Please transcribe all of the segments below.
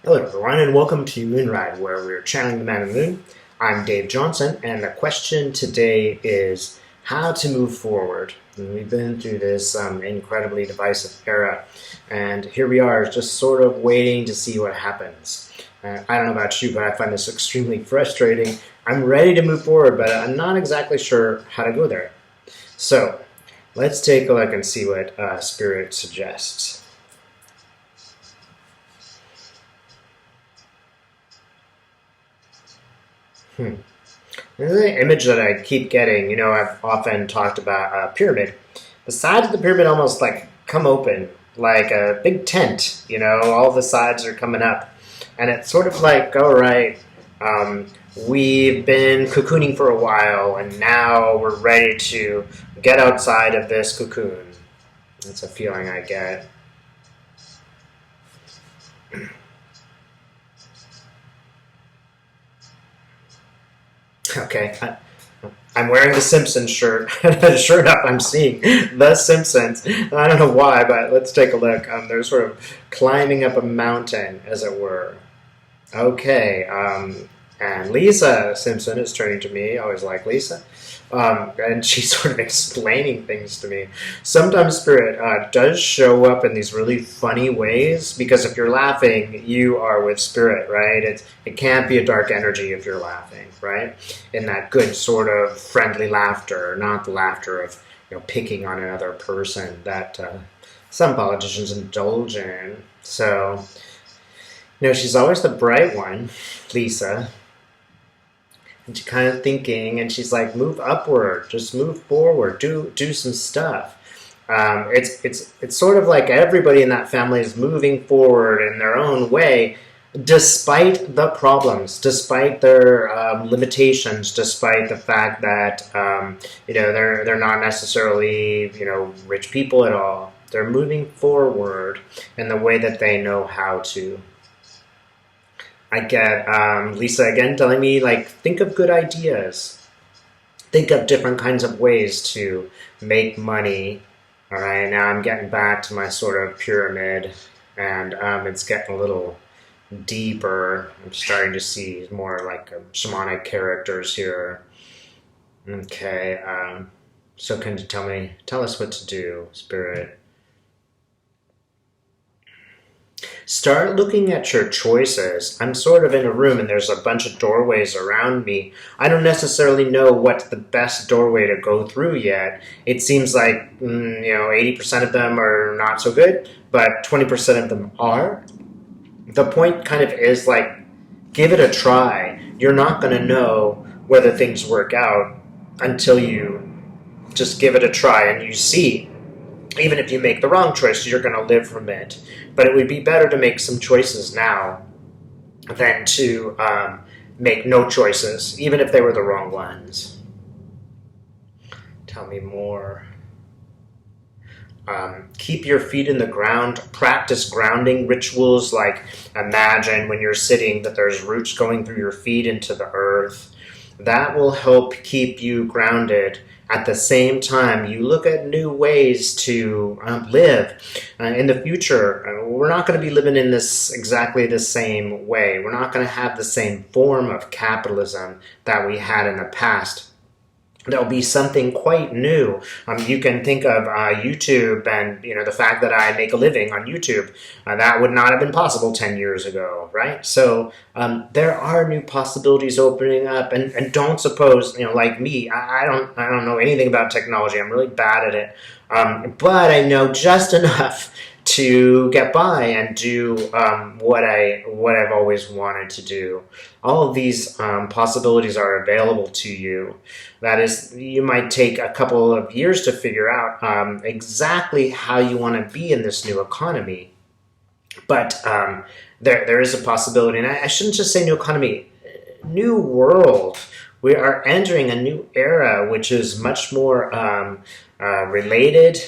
Hello, everyone, and welcome to Moonride, where we're channeling the man in the moon. I'm Dave Johnson, and the question today is how to move forward. And we've been through this incredibly divisive era, and here we are, just sort of waiting to see what happens. I don't know about you, but I find this extremely frustrating. I'm ready to move forward, but I'm not exactly sure how to go there. So, let's take a look and see what Spirit suggests. This is an image that I keep getting. I've often talked about a pyramid. The sides of the pyramid almost like come open, like a big tent. All the sides are coming up. And it's sort of like, all right, we've been cocooning for a while, and now we're ready to get outside of this cocoon. That's a feeling I get. Okay, I'm wearing the Simpsons shirt. Sure enough, I'm seeing the Simpsons. I don't know why, but let's take a look. They're sort of climbing up a mountain, as it were. Okay, and Lisa Simpson is turning to me. I always like Lisa. And she's sort of explaining things to me. Sometimes Spirit does show up in these really funny ways, because if you're laughing, you are with Spirit, right? It can't be a dark energy if you're laughing, right? In that good sort of friendly laughter, not the laughter of picking on another person that some politicians indulge in. So, she's always the bright one, Lisa. And she's kind of thinking, and she's like, move upward, just move forward, do some stuff. It's sort of like everybody in that family is moving forward in their own way, despite the problems, despite their limitations, despite the fact that they're not necessarily rich people at all. They're moving forward in the way that they know how to. I get Lisa again telling me, think of good ideas. Think of different kinds of ways to make money. All right, now I'm getting back to my sort of pyramid, and it's getting a little deeper. I'm starting to see more like shamanic characters here. Okay, so can you tell us what to do, Spirit? Start looking at your choices. I'm sort of in a room and there's a bunch of doorways around me. I don't necessarily know what's the best doorway to go through yet. It seems like 80% of them are not so good, but 20% of them are. The point kind of is give it a try. You're not going to know whether things work out until you just give it a try and you see. Even if you make the wrong choice, you're going to live from it. But it would be better to make some choices now than to make no choices, even if they were the wrong ones. Tell me more. Keep your feet in the ground. Practice grounding rituals, like imagine when you're sitting that there's roots going through your feet into the earth. That will help keep you grounded. At the same time, you look at new ways to live in the future. We're not going to be living in this exactly the same way. We're not going to have the same form of capitalism that we had in the past. There'll be something quite new. You can think of YouTube and the fact that I make a living on YouTube. That would not have been possible 10 years ago, right? So there are new possibilities opening up, and don't suppose like me. I don't know anything about technology. I'm really bad at it, but I know just enough to get by and do what I've always wanted to do. All of these possibilities are available to you. That is, you might take a couple of years to figure out exactly how you want to be in this new economy. But there is a possibility, and I shouldn't just say new economy, new world. We are entering a new era, which is much more related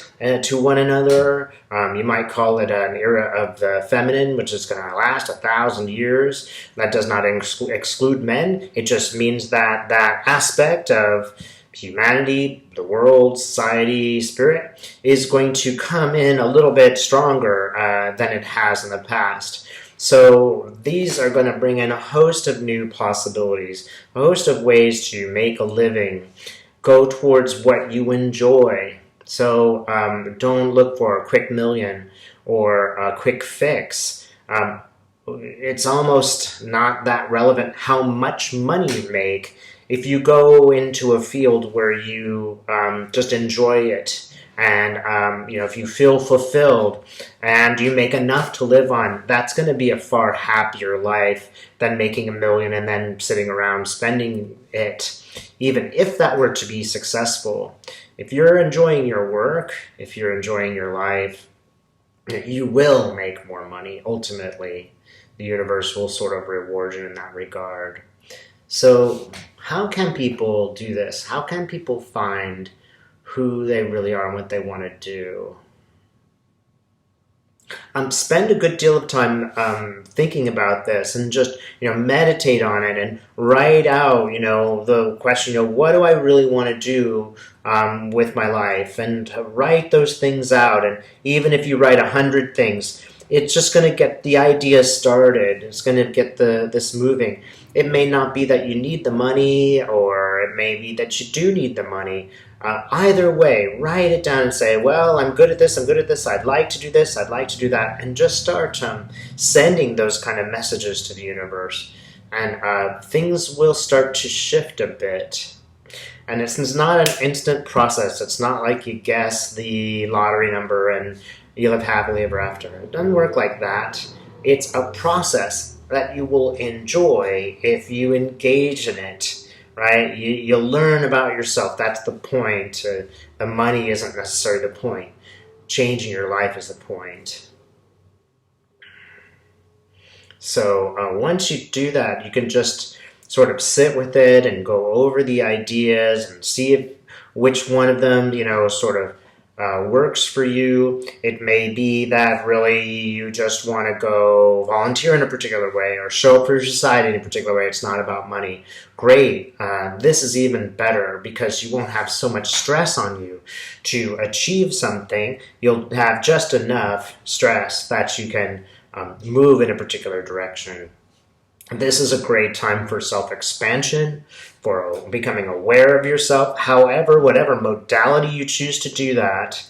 to one another. You might call it an era of the feminine, which is going to last 1,000 years. That does not exclude men. It just means that that aspect of humanity, the world, society, spirit, is going to come in a little bit stronger than it has in the past. So these are going to bring in a host of new possibilities, a host of ways to make a living, go towards what you enjoy. So don't look for a quick million or a quick fix. It's almost not that relevant how much money you make if you go into a field where you just enjoy it, and if you feel fulfilled and you make enough to live on, that's going to be a far happier life than making a million and then sitting around spending it, even if that were to be successful. If you're enjoying your work, if you're enjoying your life, you will make more money. Ultimately, the universe will sort of reward you in that regard. So how can people do this? How can people find who they really are and what they want to do? Spend a good deal of time thinking about this, and just meditate on it and write out the question, what do I really want to do with my life, and write those things out. And even if you write 100 things, it's just going to get the idea started. It's going to get this moving. It may not be that you need the money, or it may be that you do need the money. Either way, write it down and say, well, I'm good at this, I'd like to do this, I'd like to do that, and just start sending those kind of messages to the universe. And things will start to shift a bit. And it's not an instant process. It's not like you guess the lottery number and you live happily ever after. It doesn't work like that. It's a process that you will enjoy if you engage in it. Right? You learn about yourself. That's the point. The money isn't necessarily the point. Changing your life is the point. So once you do that, you can just sort of sit with it and go over the ideas and see which one of them, sort of works for you. It may be that really you just want to go volunteer in a particular way or show up for your society in a particular way. It's not about money. Great. This is even better because you won't have so much stress on you to achieve something. You'll have just enough stress that you can move in a particular direction. This is a great time for self-expansion, for becoming aware of yourself. However, whatever modality you choose to do that,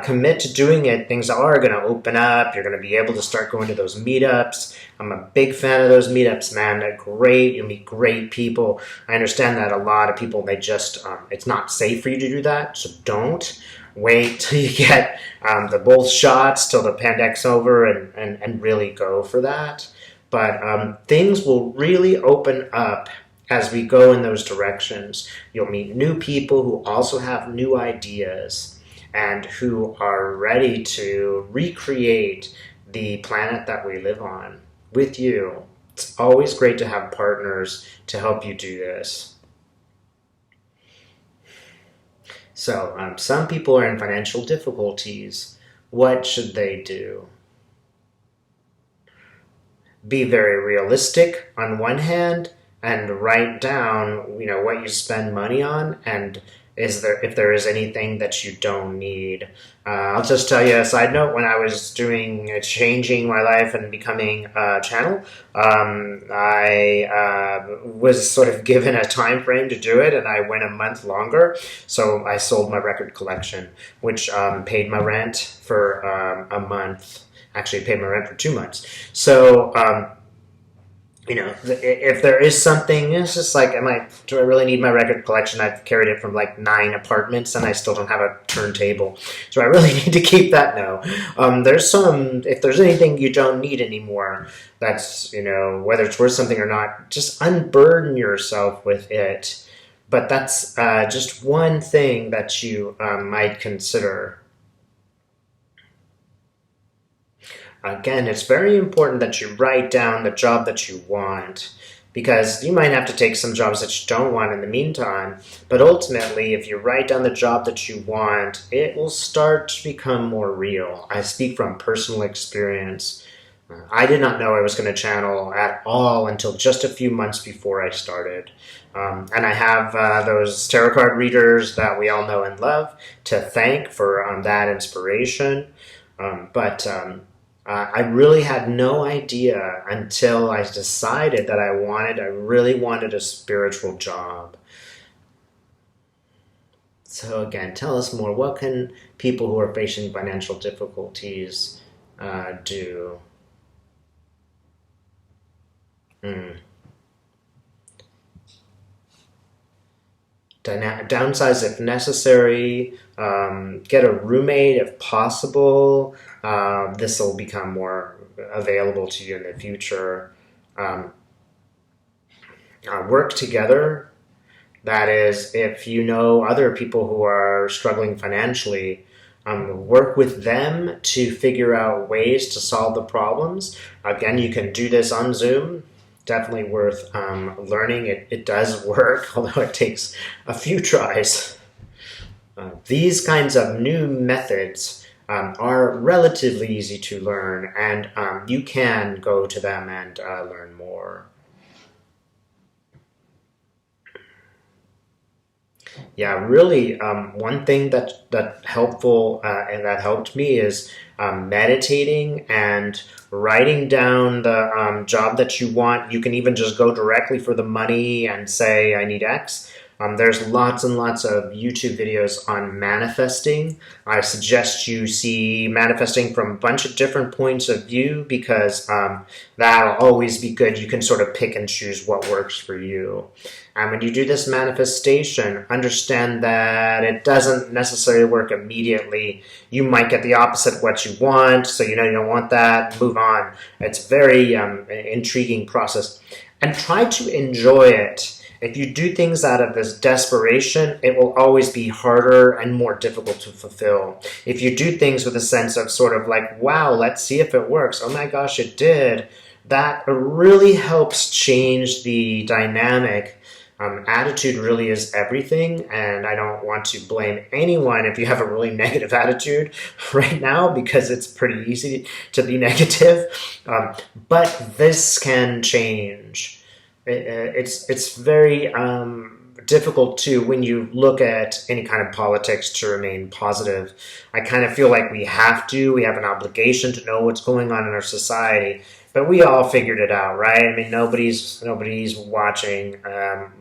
commit to doing it. Things are going to open up. You're going to be able to start going to those meetups. I'm a big fan of those meetups, man. They're great. You'll meet great people. I understand that a lot of people, it's not safe for you to do that, so don't. Wait till you get the both shots, till the pandemic's over, and really go for that. But things will really open up as we go in those directions. You'll meet new people who also have new ideas and who are ready to recreate the planet that we live on with you. It's always great to have partners to help you do this. So some people are in financial difficulties. What should they do? Be very realistic on one hand and write down, what you spend money on, and if there is anything that you don't need. I'll just tell you a side note. When I was changing my life and becoming a channel, I was sort of given a time frame to do it, and I went a month longer. So I sold my record collection, which paid my rent for a month. Actually paid my rent for 2 months. So, if there is something, it's just like, do I really need my record collection? I've carried it from like 9 apartments and I still don't have a turntable. So I really need to keep that now. If there's anything you don't need anymore, that's, whether it's worth something or not, just unburden yourself with it. But that's just one thing that you might consider. Again, it's very important that you write down the job that you want, because you might have to take some jobs that you don't want in the meantime. But ultimately, if you write down the job that you want, it will start to become more real. I speak from personal experience. I did not know I was going to channel at all until just a few months before I started. And I have those tarot card readers that we all know and love to thank for that inspiration. But I really had no idea until I decided that I really wanted a spiritual job. So again, tell us more. What can people who are facing financial difficulties do? Mm. Downsize if necessary. Get a roommate if possible. This will become more available to you in the future. Um, Work together. That is, if you know other people who are struggling financially, work with them to figure out ways to solve the problems. Again, you can do this on Zoom. Definitely worth learning. It does work, although it takes a few tries. These kinds of new methods are relatively easy to learn, and you can go to them and learn more. Yeah, really. One thing that helpful and that helped me is meditating and writing down the job that you want. You can even just go directly for the money and say, "I need X." There's lots and lots of YouTube videos on manifesting. I suggest you see manifesting from a bunch of different points of view because that'll always be good. You can sort of pick and choose what works for you. And when you do this manifestation, understand that it doesn't necessarily work immediately. You might get the opposite of what you want, so you know you don't want that, move on. It's a very intriguing process. And try to enjoy it. If you do things out of this desperation, it will always be harder and more difficult to fulfill. If you do things with a sense of sort of like, wow, let's see if it works. Oh my gosh, it did. That really helps change the dynamic. Attitude really is everything, and I don't want to blame anyone if you have a really negative attitude right now because it's pretty easy to be negative. But this can change. It's very difficult to, when you look at any kind of politics, to remain positive. I kind of feel like we have an obligation to know what's going on in our society, but we all figured it out, right? I mean, nobody's watching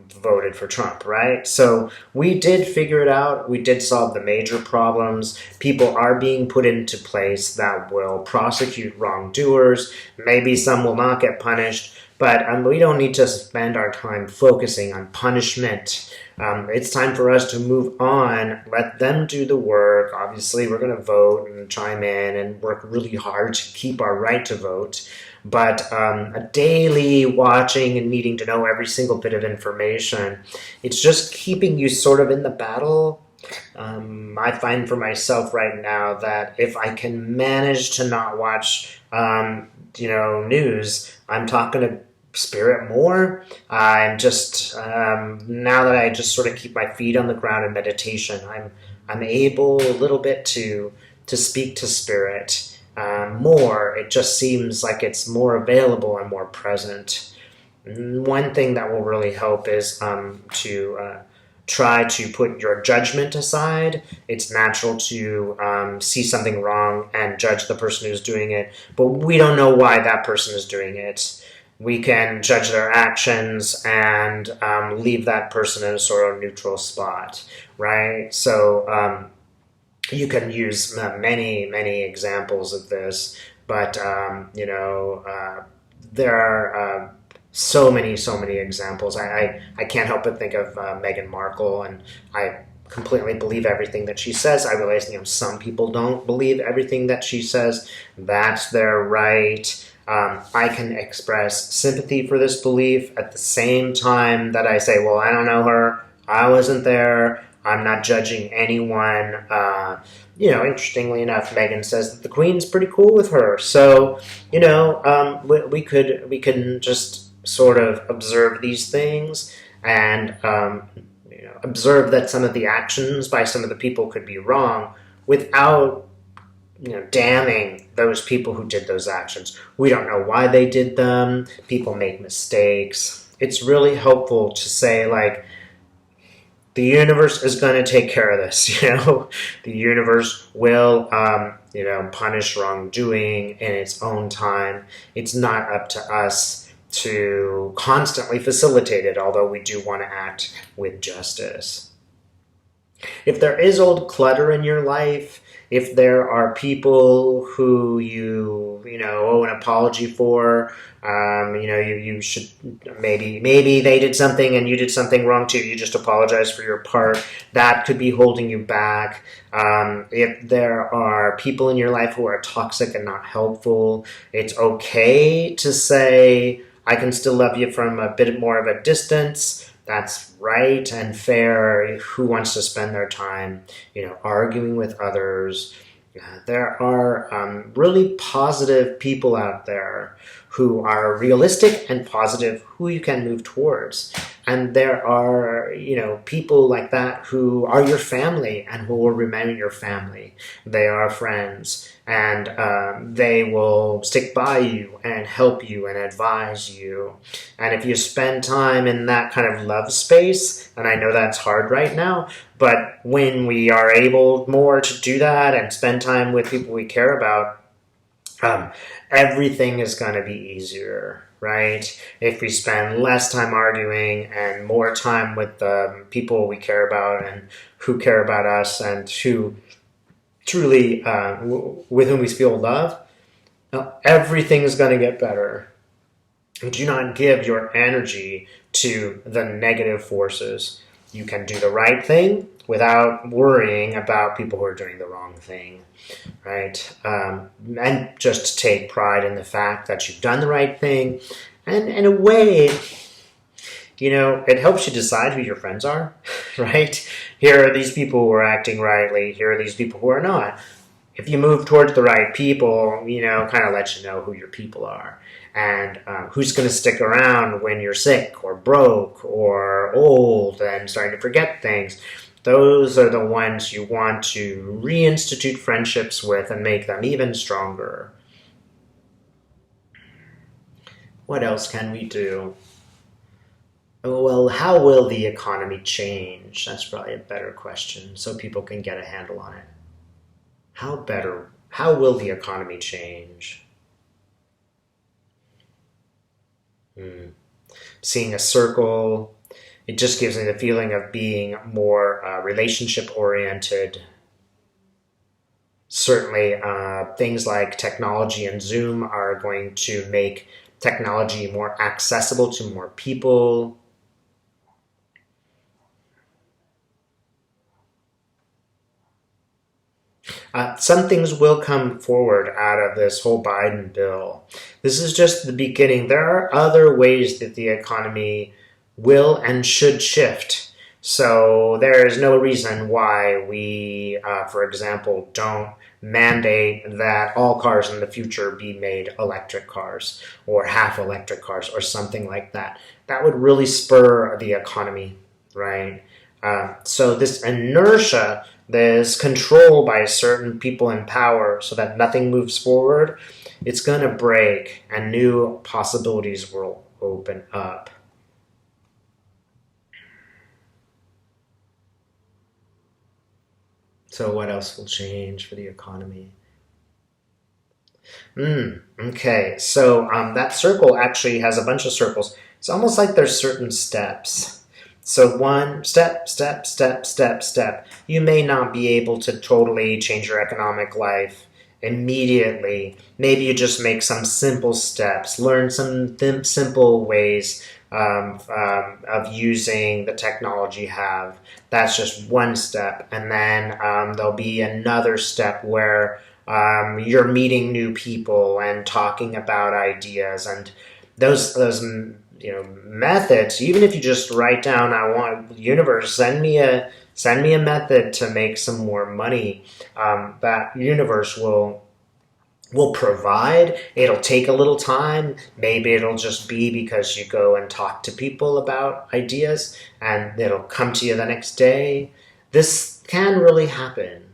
voted for Trump, right? So we did figure it out. We did solve the major problems. People are being put into place that will prosecute wrongdoers. Maybe some will not get punished. But we don't need to spend our time focusing on punishment. It's time for us to move on, let them do the work. Obviously, we're going to vote and chime in and work really hard to keep our right to vote. But a daily watching and needing to know every single bit of information, it's just keeping you sort of in the battle. I find for myself right now that if I can manage to not watch, news, I'm talking to spirit more. I'm just now that I just sort of keep my feet on the ground in meditation, I'm able a little bit to speak to spirit more. It just seems like it's more available and more present. One thing that will really help is to try to put your judgment aside. It's natural to see something wrong and judge the person who's doing it, but we don't know why that person is doing it. We can judge their actions and leave that person in a sort of neutral spot, right? So you can use many, many examples of this, but there are so many examples. I can't help but think of Meghan Markle, and I completely believe everything that she says. I realize some people don't believe everything that she says. That's their right. I can express sympathy for this belief at the same time that I say, well, I don't know her. I wasn't there. I'm not judging anyone. Interestingly enough, Meghan says that the Queen's pretty cool with her. So, we can just sort of observe these things and observe that some of the actions by some of the people could be wrong without damning those people who did those actions. We don't know why they did them. People make mistakes. It's really helpful to say, like, the universe is going to take care of this. The universe will, punish wrongdoing in its own time. It's not up to us to constantly facilitate it, although we do want to act with justice. If there is old clutter in your life, if there are people who you owe an apology for, you should maybe they did something and you did something wrong too. You just apologize for your part. That could be holding you back. If there are people in your life who are toxic and not helpful, it's okay to say, I can still love you from a bit more of a distance. That's right and fair. Who wants to spend their time, arguing with others? There are really positive people out there who are realistic and positive, who you can move towards. And there are, people like that who are your family and who will remain your family. They are friends, and they will stick by you and help you and advise you. And if you spend time in that kind of love space, and I know that's hard right now, but when we are able more to do that and spend time with people we care about, everything is going to be easier, right? If we spend less time arguing and more time with the people we care about and who care about us and who truly, with whom we feel love, everything is going to get better. Do not give your energy to the negative forces. You can do the right thing without worrying about people who are doing the wrong thing, right? And just take pride in the fact that you've done the right thing. And in a way, it helps you decide who your friends are, right? Here are these people who are acting rightly. Here are these people who are not. If you move towards the right people, kind of let you know who your people are. And who's going to stick around when you're sick or broke or old and starting to forget things. Those are the ones you want to reinstitute friendships with and make them even stronger. What else can we do? Well, how will the economy change? That's probably a better question, so people can get a handle on it. How will the economy change? Seeing a circle, it just gives me the feeling of being more relationship-oriented. Certainly, things like technology and Zoom are going to make technology more accessible to more people. Some things will come forward out of this whole Biden bill. This is just the beginning. There are other ways that the economy will and should shift. So there is no reason why we, for example, don't mandate that all cars in the future be made electric cars or half electric cars or something like that. That would really spur the economy, right? So this inertia, this control by certain people in power so that nothing moves forward, it's going to break and new possibilities will open up. So what else will change for the economy? Okay, so that circle actually has a bunch of circles. It's almost like there's certain steps. So one step. You may not be able to totally change your economic life immediately. Maybe you just make some simple steps, learn some simple ways of using the technology you have. That's just one step. And then there'll be another step where you're meeting new people and talking about ideas, and those methods. Even if you just write down, I want universe, send me a method to make some more money. That universe will provide. It'll take a little time. Maybe it'll just be because you go and talk to people about ideas and it'll come to you the next day. This can really happen.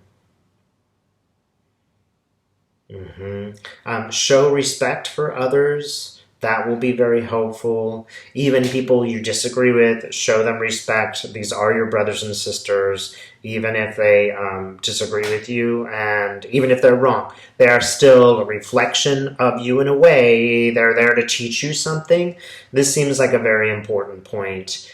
Show respect for others. That will be very helpful. Even people you disagree with, show them respect. These are your brothers and sisters, even if they disagree with you, and even if they're wrong. They are still a reflection of you in a way. They're there to teach you something. This seems like a very important point.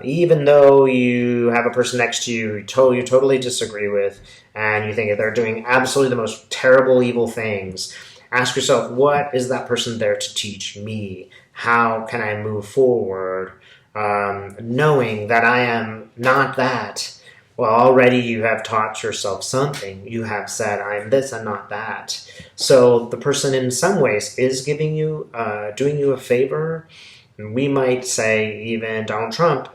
Even though you have a person next to you you totally disagree with, and you think that they're doing absolutely the most terrible, evil things, ask yourself, what is that person there to teach me? How can I move forward knowing that I am not that? Well, already you have taught yourself something. You have said, I'm this and not that. So the person in some ways is giving you, doing you a favor. We might say even Donald Trump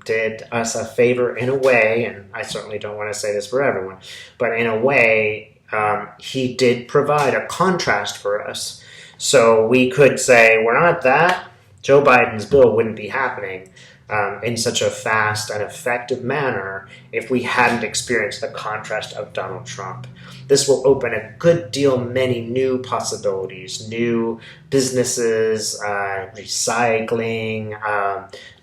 did us a favor in a way, and I certainly don't want to say this for everyone, but in a way, he did provide a contrast for us. So we could say, we're not that. Joe Biden's bill wouldn't be happening in such a fast and effective manner if we hadn't experienced the contrast of Donald Trump. This will open a good deal many new possibilities, new businesses, recycling,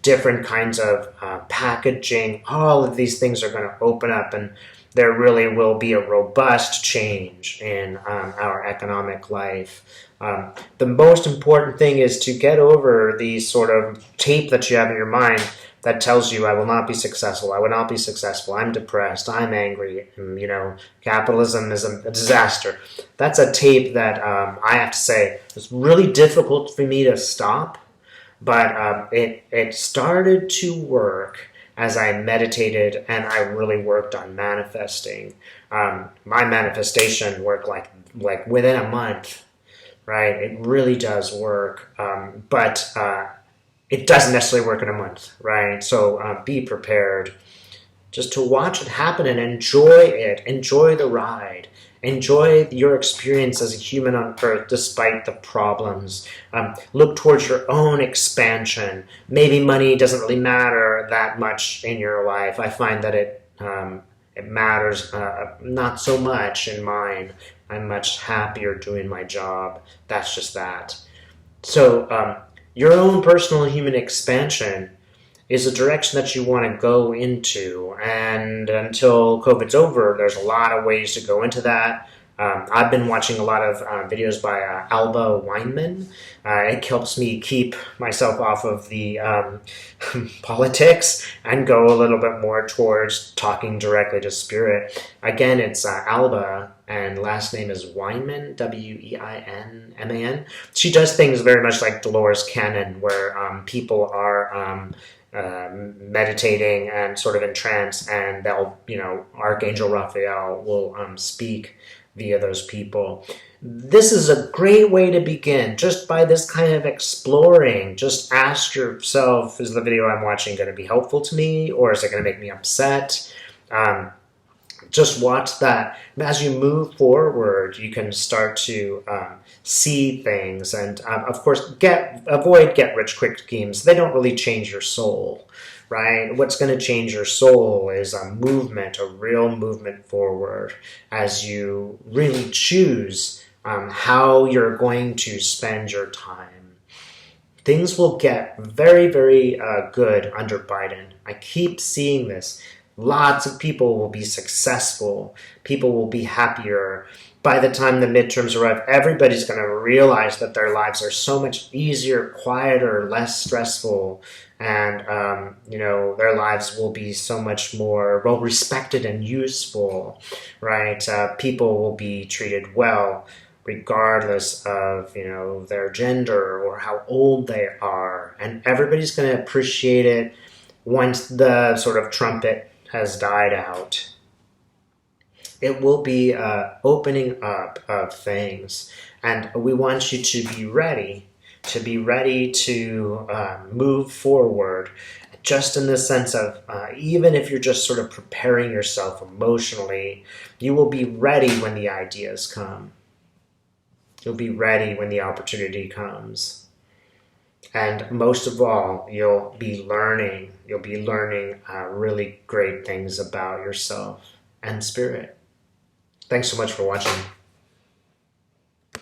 different kinds of packaging. All of these things are going to open up, and there really will be a robust change in our economic life. The most important thing is to get over the sort of tape that you have in your mind that tells you, I will not be successful, I will not be successful, I'm depressed, I'm angry, capitalism is a disaster. That's a tape that I have to say was really difficult for me to stop, but it started to work as I meditated and I really worked on manifesting. My manifestation worked like within a month, right? It really does work, but it doesn't necessarily work in a month, right? So be prepared just to watch it happen and enjoy it. Enjoy the ride. Enjoy your experience as a human on Earth despite the problems. Look towards your own expansion. Maybe money doesn't really matter that much in your life. I find that it matters not so much in mine. I'm much happier doing my job. That's just that. So your own personal human expansion is a direction that you want to go into. And until COVID's over, there's a lot of ways to go into that. I've been watching a lot of videos by Alba Weinman. It helps me keep myself off of the politics and go a little bit more towards talking directly to spirit. Again, it's Alba, and last name is Weinman, Weinman. She does things very much like Dolores Cannon, where people are meditating and sort of in trance, and they'll, Archangel Raphael will speak via those people. This is a great way to begin, just by this kind of exploring. Just ask yourself, is the video I'm watching going to be helpful to me, or is it going to make me upset? Just watch that. As you move forward, you can start to see things, and of course, avoid get-rich-quick schemes. They don't really change your soul, right? What's going to change your soul is a movement, a real movement forward, as you really choose how you're going to spend your time. Things will get very, very good under Biden. I keep seeing this. Lots of people will be successful. People will be happier. By the time the midterms arrive, everybody's going to realize that their lives are so much easier, quieter, less stressful, and their lives will be so much more well respected and useful, right? People will be treated well, regardless of their gender or how old they are, and everybody's going to appreciate it once the sort of trumpet has died out. It will be opening up of things, and we want you to be ready to move forward, just in the sense of even if you're just sort of preparing yourself emotionally, you will be ready when the ideas come. You'll be ready when the opportunity comes. And most of all, you'll be learning really great things about yourself and spirit. Thanks so much for watching.